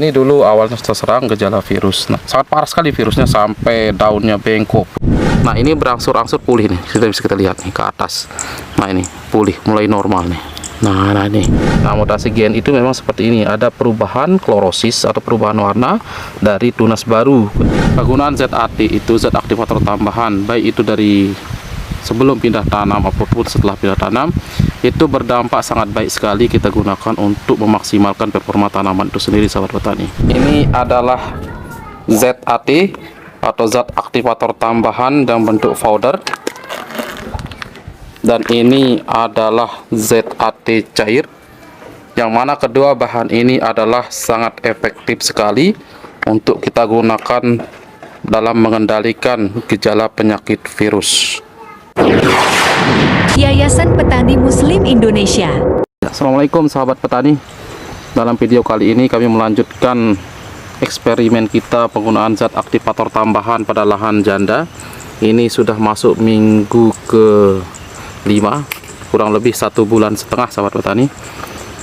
Ini dulu awalnya terserang gejala virus. Nah, sangat parah sekali virusnya sampai daunnya bengkok. Nah, ini berangsur-angsur pulih nih. Sudah bisa kita lihat nih ke atas. Nah, ini pulih, mulai normal nih. Nah, ini. Nah, mutasi gen itu memang seperti ini. Ada perubahan klorosis atau perubahan warna dari tunas baru. Penggunaan ZAT itu zat aktivator tambahan, baik itu dari sebelum pindah tanam apapun setelah pindah tanam, itu berdampak sangat baik sekali kita gunakan untuk memaksimalkan performa tanaman itu sendiri, sahabat petani. Ini adalah ZAT atau zat aktivator tambahan dalam bentuk powder, dan ini adalah ZAT cair, yang mana kedua bahan ini adalah sangat efektif sekali untuk kita gunakan dalam mengendalikan gejala penyakit virus. Yayasan Petani Muslim Indonesia. Assalamualaikum sahabat petani. Dalam video kali ini kami melanjutkan eksperimen kita penggunaan zat aktivator tambahan pada lahan janda. Ini sudah masuk minggu ke-5, kurang lebih 1,5 bulan sahabat petani.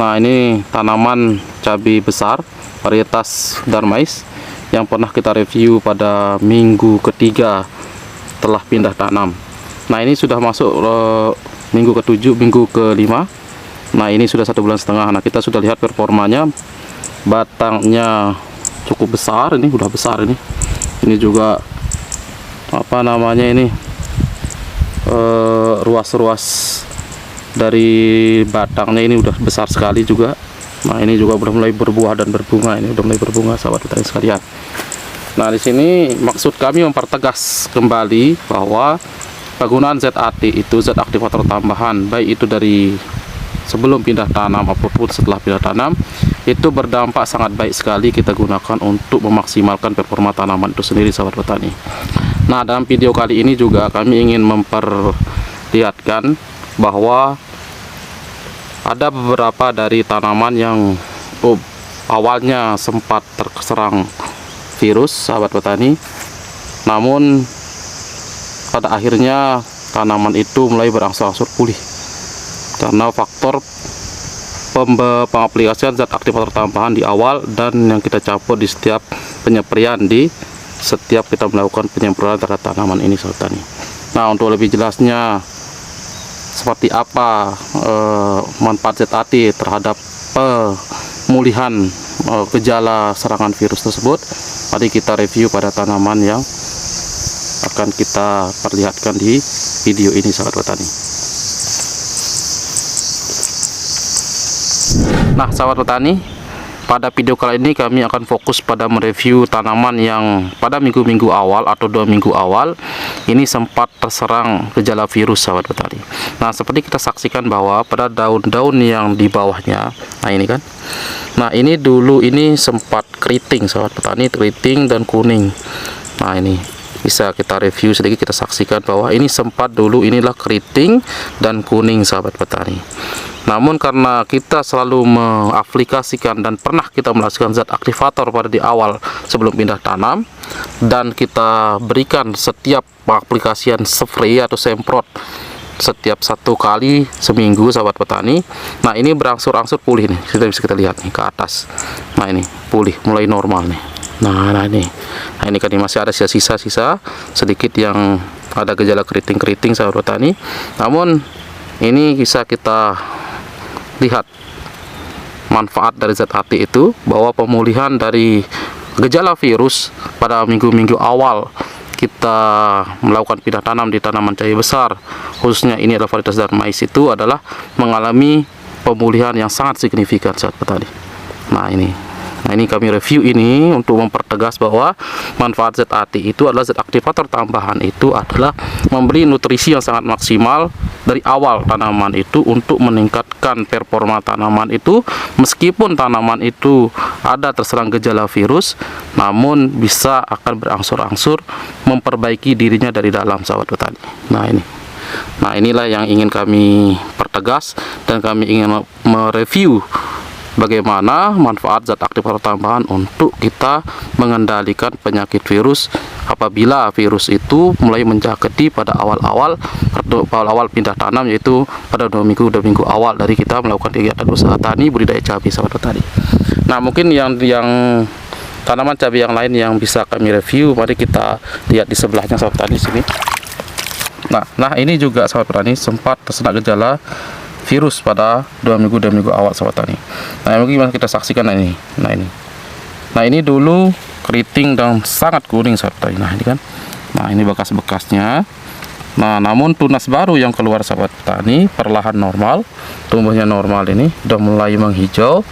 Nah, ini tanaman cabai besar varietas Darmais yang pernah kita review pada minggu ke-3 telah pindah tanam. Nah, ini sudah masuk minggu ke-7, minggu ke-5. Nah, ini sudah 1,5 bulan. Nah, kita sudah lihat performanya. Batangnya cukup besar, ini udah besar ini. Ini juga apa namanya ini, ruas-ruas dari batangnya ini udah besar sekali juga. Nah, ini juga udah mulai berbuah dan berbunga. Ini udah mulai berbunga sahabat petani sekalian. Nah, di sini maksud kami mempertegas kembali bahwa penggunaan ZAT itu zat aktivator tambahan, baik itu dari sebelum pindah tanam apapun setelah pindah tanam, itu berdampak sangat baik sekali kita gunakan untuk memaksimalkan performa tanaman itu sendiri, sahabat petani. Nah, dalam video kali ini juga kami ingin memperlihatkan bahwa ada beberapa dari tanaman yang awalnya sempat terserang virus, sahabat petani, namun pada akhirnya tanaman itu mulai berangsur-angsur pulih karena faktor pengaplikasian zat aktivator tambahan di awal dan yang kita campur di setiap penyempraian, di setiap kita melakukan penyemprotan terhadap tanaman ini, sahabat petani. Nah, untuk lebih jelasnya seperti apa manfaat ZAT terhadap pemulihan gejala serangan virus tersebut, mari kita review pada tanaman yang akan kita perlihatkan di video ini, sahabat petani. Nah, sahabat petani, pada video kali ini kami akan fokus pada mereview tanaman yang pada minggu-minggu awal atau 2 minggu awal ini sempat terserang gejala virus, sahabat petani. Nah, seperti kita saksikan bahwa pada daun-daun yang di bawahnya, nah ini kan, nah ini dulu ini sempat keriting, sahabat petani, keriting dan kuning. Nah, ini bisa kita review sedikit, kita saksikan bahwa ini sempat dulu inilah keriting dan kuning, sahabat petani. Namun karena kita selalu mengaplikasikan dan pernah kita melakukan zat aktivator pada di awal sebelum pindah tanam, dan kita berikan setiap aplikasian spray atau semprot setiap 1 kali seminggu, sahabat petani. Nah, ini berangsur-angsur pulih nih. Sudah bisa kita lihat nih ke atas. Nah, ini pulih, mulai normal nih. Nah, ini kan masih ada sisa-sisa sedikit yang ada gejala keriting-keriting, sahabat petani. Namun ini bisa kita lihat manfaat dari ZAT itu, bahwa pemulihan dari gejala virus pada minggu-minggu awal kita melakukan pindah tanam di tanaman cabai besar, khususnya ini adalah varietas Darmais, itu adalah mengalami pemulihan yang sangat signifikan, sahabat petani. Nah, ini kami review ini untuk mempertegas bahwa manfaat ZAT itu adalah zat aktivator tambahan, itu adalah memberi nutrisi yang sangat maksimal dari awal tanaman itu untuk meningkatkan performa tanaman itu, meskipun tanaman itu ada terserang gejala virus, namun bisa akan berangsur-angsur memperbaiki dirinya dari dalam, sahabat petani. Nah, inilah yang ingin kami pertegas, dan kami ingin mereview bagaimana manfaat zat aktivator tambahan untuk kita mengendalikan penyakit virus apabila virus itu mulai menjangkiti pada awal-awal pindah tanam, yaitu pada 2 minggu awal dari kita melakukan kegiatan usaha tani budidaya cabai, sahabat petani. Nah, mungkin yang tanaman cabai yang lain yang bisa kami review, mari kita lihat di sebelahnya sahabat petani sini. Nah ini juga sahabat petani sempat terkena gejala virus pada 2 minggu awal sahabat petani. Nah, mungkin kita saksikan ini. Nah ini dulu keriting dan sangat kuning sahabat petani. Nah ini kan, nah ini bekas-bekasnya. Nah, namun tunas baru yang keluar sahabat petani perlahan normal, tumbuhnya normal, ini sudah mulai menghijau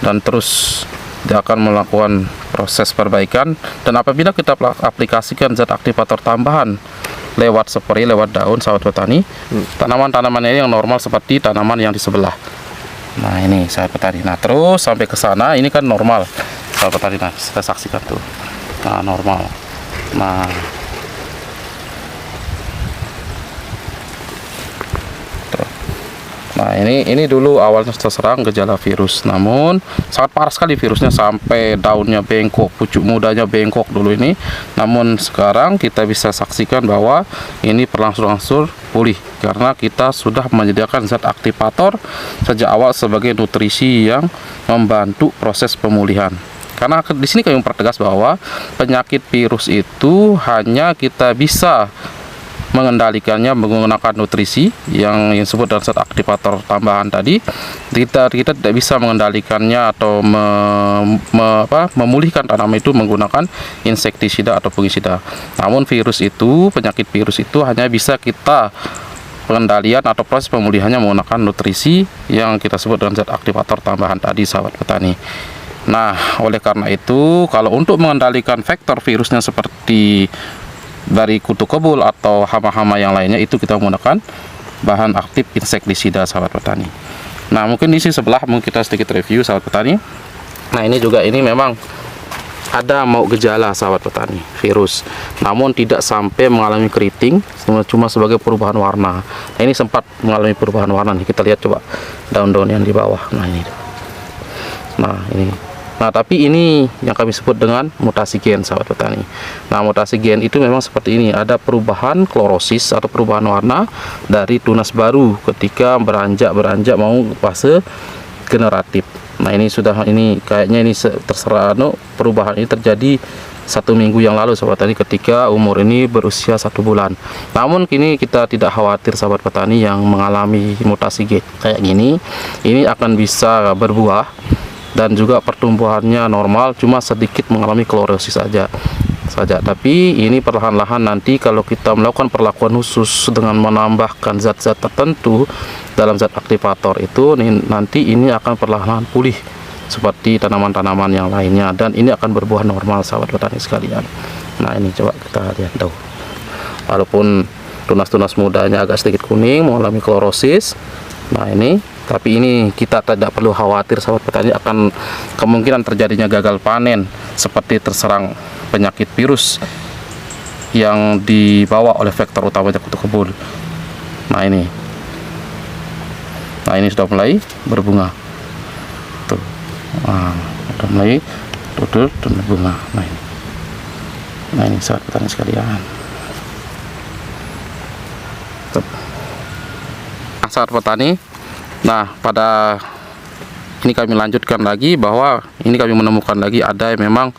dan terus dia akan melakukan proses perbaikan. Dan apabila kita aplikasikan zat aktivator tambahan lewat spray, lewat daun sahabat petani, tanaman-tanaman ini yang normal seperti tanaman yang di sebelah. Nah ini sahabat petani, nah terus sampai ke sana ini kan normal sahabat petani. Nah kita saksikan tuh, nah normal. Nah ini dulu awalnya terserang gejala virus, namun sangat parah sekali virusnya sampai daunnya bengkok, pucuk mudanya bengkok dulu ini. Namun sekarang kita bisa saksikan bahwa ini berangsur-angsur pulih karena kita sudah menyediakan zat aktivator sejak awal sebagai nutrisi yang membantu proses pemulihan. Karena di sini kami mempertegas bahwa penyakit virus itu hanya kita bisa mengendalikannya menggunakan nutrisi yang disebut dalam zat aktivator tambahan tadi. Kita tidak bisa mengendalikannya atau memulihkan tanaman itu menggunakan insektisida atau fungisida. Namun penyakit virus itu hanya bisa kita pengendalian atau proses pemulihannya menggunakan nutrisi yang kita sebut dalam zat aktivator tambahan tadi sahabat petani. Nah, oleh karena itu kalau untuk mengendalikan vektor virusnya seperti dari kutu kebul atau hama-hama yang lainnya, itu kita menggunakan bahan aktif insektisida sahabat petani. Nah, mungkin di sini sebelah mungkin kita sedikit review sahabat petani. Nah, ini juga ini memang ada mau gejala sahabat petani virus, namun tidak sampai mengalami keriting, cuma sebagai perubahan warna. Nah, ini sempat mengalami perubahan warna nih, kita lihat coba daun-daun yang di bawah. Nah ini Nah, tapi ini yang kami sebut dengan mutasi gen sahabat petani. Nah, mutasi gen itu memang seperti ini, ada perubahan klorosis atau perubahan warna dari tunas baru ketika beranjak mau fase generatif. Nah, ini kayaknya ini terserah perubahan ini terjadi 1 minggu yang lalu sahabat petani ketika umur ini berusia 1 bulan. Namun kini kita tidak khawatir sahabat petani yang mengalami mutasi gen kayak gini, ini akan bisa berbuah dan juga pertumbuhannya normal, cuma sedikit mengalami klorosis saja. Tapi ini perlahan-lahan nanti kalau kita melakukan perlakuan khusus dengan menambahkan zat-zat tertentu dalam zat aktivator itu, nanti ini akan perlahan-lahan pulih seperti tanaman-tanaman yang lainnya, dan ini akan berbuah normal sahabat petani sekalian. Nah, ini coba kita lihat tuh, walaupun tunas-tunas mudanya agak sedikit kuning mengalami klorosis. Nah, tapi ini kita tidak perlu khawatir sahabat petani akan kemungkinan terjadinya gagal panen seperti terserang penyakit virus yang dibawa oleh vektor utamanya kutu kebul. Nah ini sudah mulai berbunga tuh. Sudah mulai tutur dan berbunga. Nah ini sahabat petani sekalian. Sahabat petani, nah pada ini kami lanjutkan lagi bahwa ini kami menemukan lagi ada memang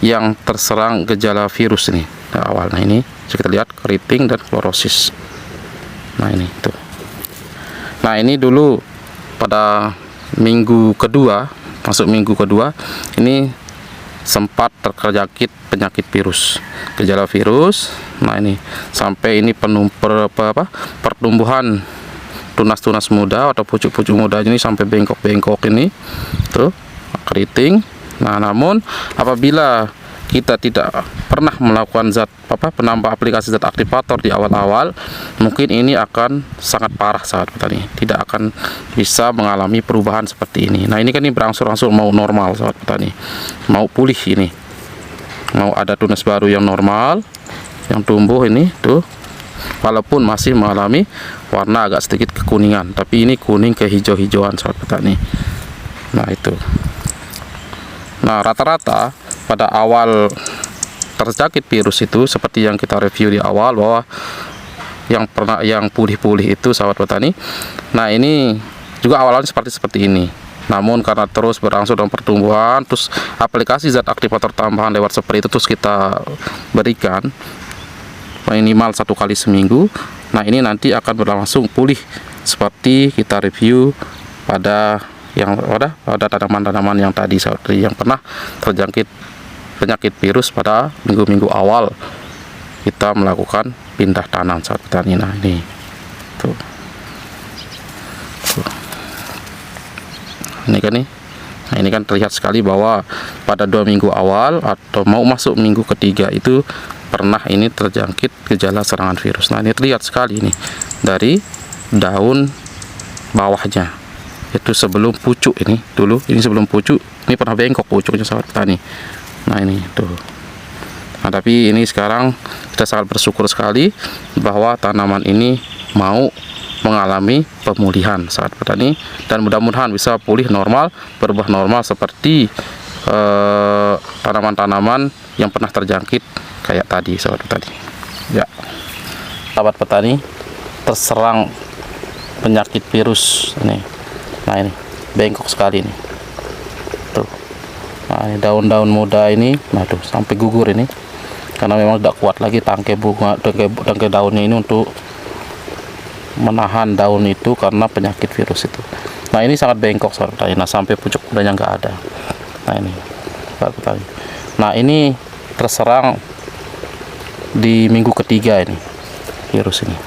yang terserang gejala virus ini awal. Nah ini kita lihat keriting dan klorosis. Nah ini tuh. Nah ini dulu pada minggu kedua, masuk minggu kedua ini sempat terjangkit penyakit virus, gejala virus. Nah ini sampai ini pertumbuhan tunas-tunas muda atau pucuk-pucuk muda ini sampai bengkok-bengkok ini tuh keriting. Nah, namun apabila kita tidak pernah melakukan penambah aplikasi zat aktivator di awal-awal, mungkin ini akan sangat parah sahabat petani, tidak akan bisa mengalami perubahan seperti ini. Nah, ini kan ini berangsur-angsur mau normal sahabat petani, mau pulih, ini mau ada tunas baru yang normal yang tumbuh ini tuh, walaupun masih mengalami warna agak sedikit kekuningan, tapi ini kuning kehijau-hijauan sahabat petani. Nah itu. Nah, rata-rata pada awal terjangkit virus itu seperti yang kita review di awal bahwa yang pulih-pulih itu sahabat petani. Nah, ini juga awalnya seperti ini. Namun karena terus berangsur dalam pertumbuhan, terus aplikasi zat aktivator tambahan lewat spray itu terus kita berikan minimal 1 kali seminggu. Nah, ini nanti akan berlangsung pulih seperti kita review pada tanaman-tanaman yang tadi, seperti yang pernah terjangkit penyakit virus pada minggu-minggu awal kita melakukan pindah tanam saat petani. Nah, ini tuh. Ini kan nih. Nah, ini kan terlihat sekali bahwa pada 2 minggu awal atau mau masuk minggu ketiga itu pernah ini terjangkit gejala serangan virus. Nah, ini terlihat sekali ini dari daun bawahnya. Itu sebelum pucuk ini dulu. Ini sebelum pucuk, ini pernah bengkok pucuknya sahabat petani. Nah, ini tuh. Nah, tapi ini sekarang kita sangat bersyukur sekali bahwa tanaman ini mau mengalami pemulihan saat petani, dan mudah-mudahan bisa pulih normal, berbuah normal seperti tanaman-tanaman yang pernah terjangkit kayak tadi sahabat petani. Ya, sahabat petani terserang penyakit virus ini. Nah, ini bengkok sekali nih. Tuh. Nah, ini daun-daun muda ini, nah tuh sampai gugur ini. Karena memang tidak kuat lagi tangkai bunga, tangkai daunnya ini untuk menahan daun itu karena penyakit virus itu. Nah, ini sangat bengkok sahabat petani. Nah, sampai pucuk mudanya nggak ada. Nah, ini sahabat petani. Nah, ini terserang di minggu ketiga ini virus ini.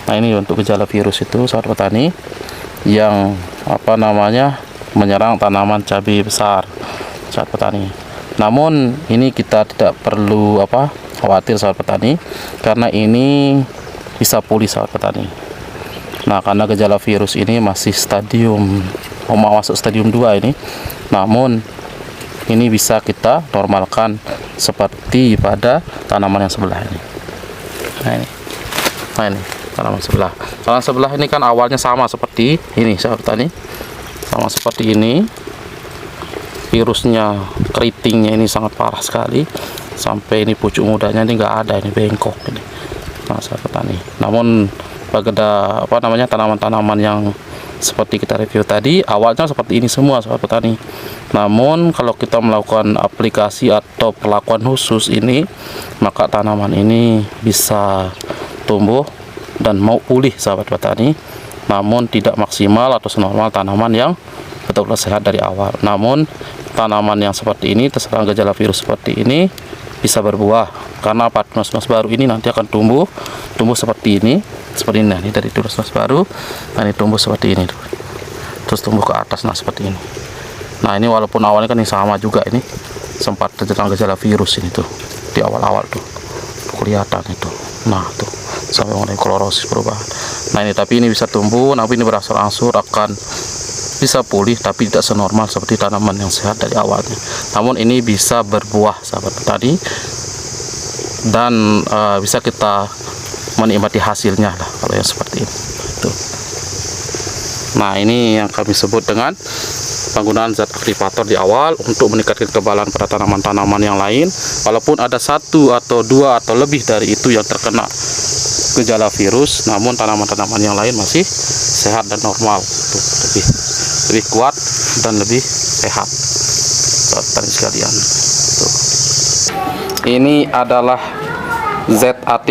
Nah, ini untuk gejala virus itu sahabat petani yang menyerang tanaman cabai besar sahabat petani. Namun ini kita tidak perlu khawatir sahabat petani, karena ini bisa pulih sahabat petani. Nah, karena gejala virus ini masih mau masuk stadium 2 ini, namun ini bisa kita normalkan seperti pada tanaman yang sebelah ini. Nah, ini tanaman sebelah. Tanaman sebelah ini kan awalnya sama seperti ini sahabat petani, sama seperti ini. Virusnya, keritingnya ini sangat parah sekali, sampai ini pucuk mudanya ini nggak ada, ini bengkok ini. Nah, sahabat petani. Namun pada tanaman-tanaman yang seperti kita review tadi awalnya seperti ini semua sahabat petani. Namun kalau kita melakukan aplikasi atau perlakuan khusus ini, maka tanaman ini bisa tumbuh dan mau pulih sahabat petani, namun tidak maksimal atau senormal tanaman yang betul-betul sehat dari awal. Namun tanaman yang seperti ini terserang gejala virus seperti ini bisa berbuah, karena tunas-tunas baru ini nanti akan tumbuh seperti ini. Nah, ini dari tunas-tunas baru, nah ini tumbuh seperti ini tuh. Terus tumbuh ke atas, nah seperti ini. Nah, ini walaupun awalnya kan ini sama juga, ini sempat terserang gejala virus ini tuh di awal-awal tuh kelihatan itu. Nah, tuh sampai mulai klorosis perubahan. Nah, ini tapi ini bisa tumbuh, tapi ini berangsur-angsur akan bisa pulih, tapi tidak senormal seperti tanaman yang sehat dari awalnya. Namun ini bisa berbuah sahabat petani, dan bisa kita menikmati hasilnya lah kalau yang seperti ini. Tuh. Nah, ini yang kami sebut dengan penggunaan zat aktivator di awal untuk meningkatkan kekebalan pada tanaman-tanaman yang lain. Walaupun ada 1 atau 2 atau lebih dari itu yang terkena gejala virus, namun tanaman-tanaman yang lain masih sehat dan normal. Tuh, lebih kuat dan lebih sehat. Petani sekalian. Tuh. Ini adalah ZAT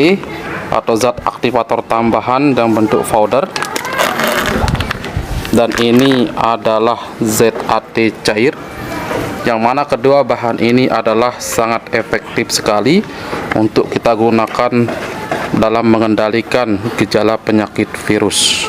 atau zat aktivator tambahan dalam bentuk powder, dan ini adalah ZAT cair, yang mana kedua bahan ini adalah sangat efektif sekali untuk kita gunakan dalam mengendalikan gejala penyakit virus.